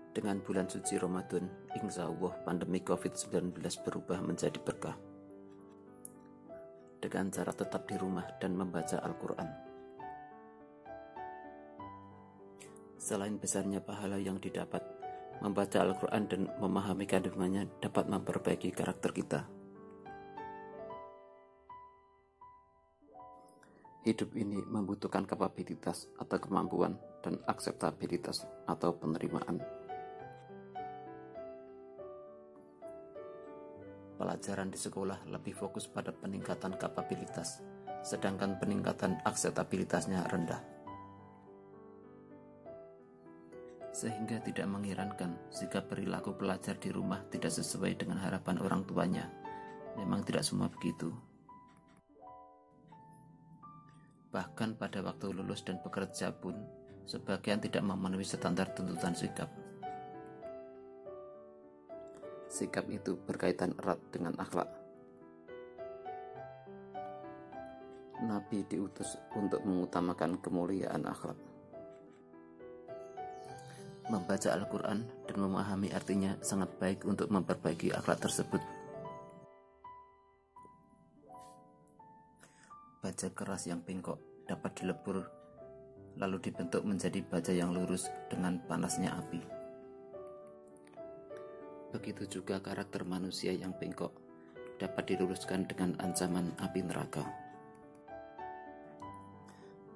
Dengan bulan suci Ramadan, insya Allah pandemi COVID-19 berubah menjadi berkah. Dengan cara tetap di rumah dan membaca Al-Quran. Selain besarnya pahala yang didapat, membaca Al-Quran dan memahami kandungannya dapat memperbaiki karakter kita. Hidup ini membutuhkan kapabilitas atau kemampuan dan akseptabilitas atau penerimaan. Pelajaran di sekolah lebih fokus pada peningkatan kapabilitas, sedangkan peningkatan akseptabilitasnya rendah. Sehingga tidak mengherankan jika perilaku pelajar di rumah tidak sesuai dengan harapan orang tuanya. Memang tidak semua begitu. Bahkan pada waktu lulus dan bekerja pun, sebagian tidak memenuhi standar tuntutan sikap. Sikap itu berkaitan erat dengan akhlak. Nabi diutus untuk mengutamakan kemuliaan akhlak. Membaca Al-Quran dan memahami artinya sangat baik untuk memperbaiki akhlak tersebut. Baja keras yang bengkok dapat dilebur, lalu dibentuk menjadi baja yang lurus dengan panasnya api. Begitu juga karakter manusia yang bengkok dapat diluruskan dengan ancaman api neraka.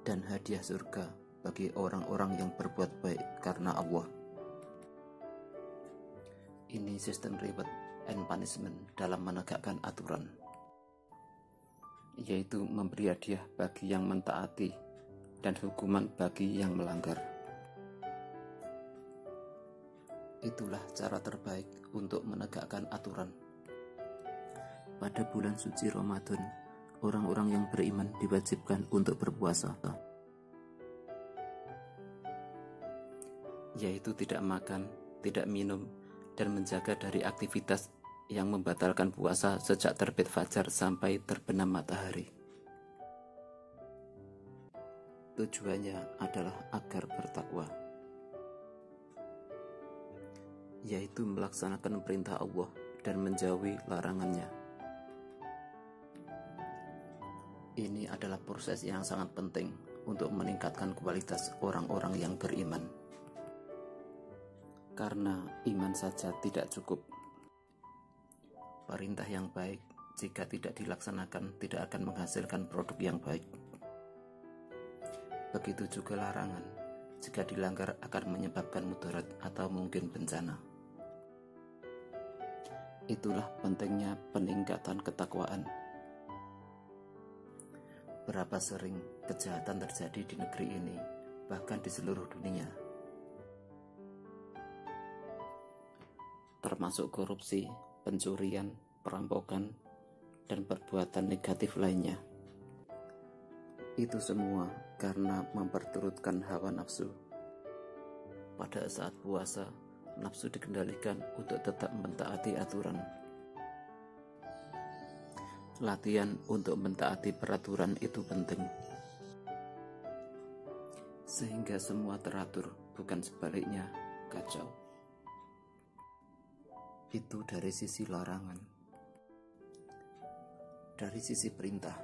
Dan hadiah surga bagi orang-orang yang berbuat baik karena Allah. Ini sistem reward and punishment dalam menegakkan aturan, yaitu memberi hadiah bagi yang mentaati dan hukuman bagi yang melanggar. Itulah cara terbaik untuk menegakkan aturan. Pada bulan suci Ramadan, orang-orang yang beriman diwajibkan untuk berpuasa, yaitu tidak makan, tidak minum, dan menjaga dari aktivitas yang membatalkan puasa sejak terbit fajar sampai terbenam matahari. Tujuannya adalah agar bertakwa, yaitu melaksanakan perintah Allah dan menjauhi larangannya. Ini adalah proses yang sangat penting untuk meningkatkan kualitas orang-orang yang beriman. Karena iman saja tidak cukup. Perintah yang baik jika tidak dilaksanakan tidak akan menghasilkan produk yang baik. Begitu juga larangan, jika dilanggar akan menyebabkan mudarat atau mungkin bencana. Itulah pentingnya peningkatan ketakwaan. Berapa sering kejahatan terjadi di negeri ini, bahkan di seluruh dunia, termasuk korupsi, pencurian, perampokan, dan perbuatan negatif lainnya. Itu semua karena memperturutkan hawa nafsu. Pada saat puasa, nafsu dikendalikan untuk tetap mentaati aturan. Latihan untuk mentaati peraturan itu penting, sehingga semua teratur, bukan sebaliknya kacau. Itu dari sisi larangan. Dari sisi perintah,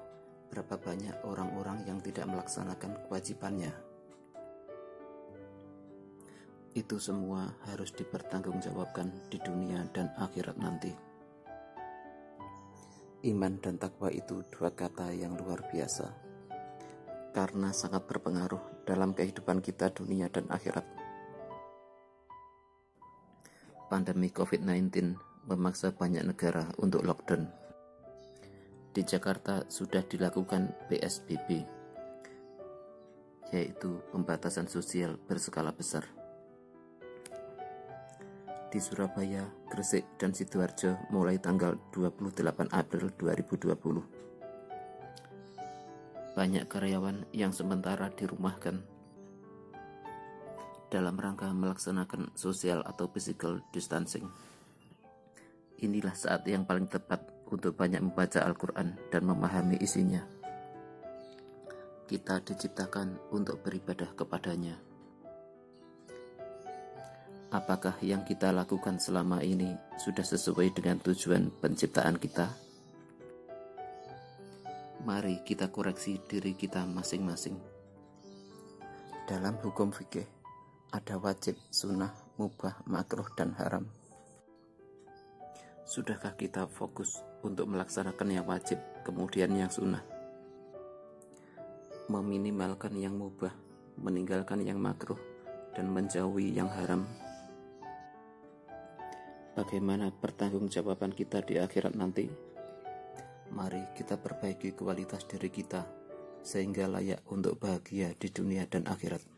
berapa banyak orang-orang yang tidak melaksanakan kewajibannya? Itu semua harus dipertanggungjawabkan di dunia dan akhirat nanti. Iman dan takwa itu dua kata yang luar biasa, karena sangat berpengaruh dalam kehidupan kita dunia dan akhirat. Pandemi COVID-19 memaksa banyak negara untuk lockdown. Di Jakarta sudah dilakukan PSBB, yaitu pembatasan sosial berskala besar. Di Surabaya, Gresik, dan Sidoarjo mulai tanggal 28 April 2020. Banyak karyawan yang sementara dirumahkan dalam rangka melaksanakan social atau physical distancing. Inilah saat yang paling tepat untuk banyak membaca Al-Quran dan memahami isinya. Kita diciptakan untuk beribadah kepadanya. Apakah yang kita lakukan selama ini sudah sesuai dengan tujuan penciptaan kita? Mari kita koreksi diri kita masing-masing. Dalam hukum fikih, ada wajib, sunnah, mubah, makruh, dan haram. Sudahkah kita fokus untuk melaksanakan yang wajib, kemudian yang sunnah? Meminimalkan yang mubah, meninggalkan yang makruh, dan menjauhi yang haram. Bagaimana pertanggungjawaban kita di akhirat nanti? Mari kita perbaiki kualitas diri kita sehingga layak untuk bahagia di dunia dan akhirat.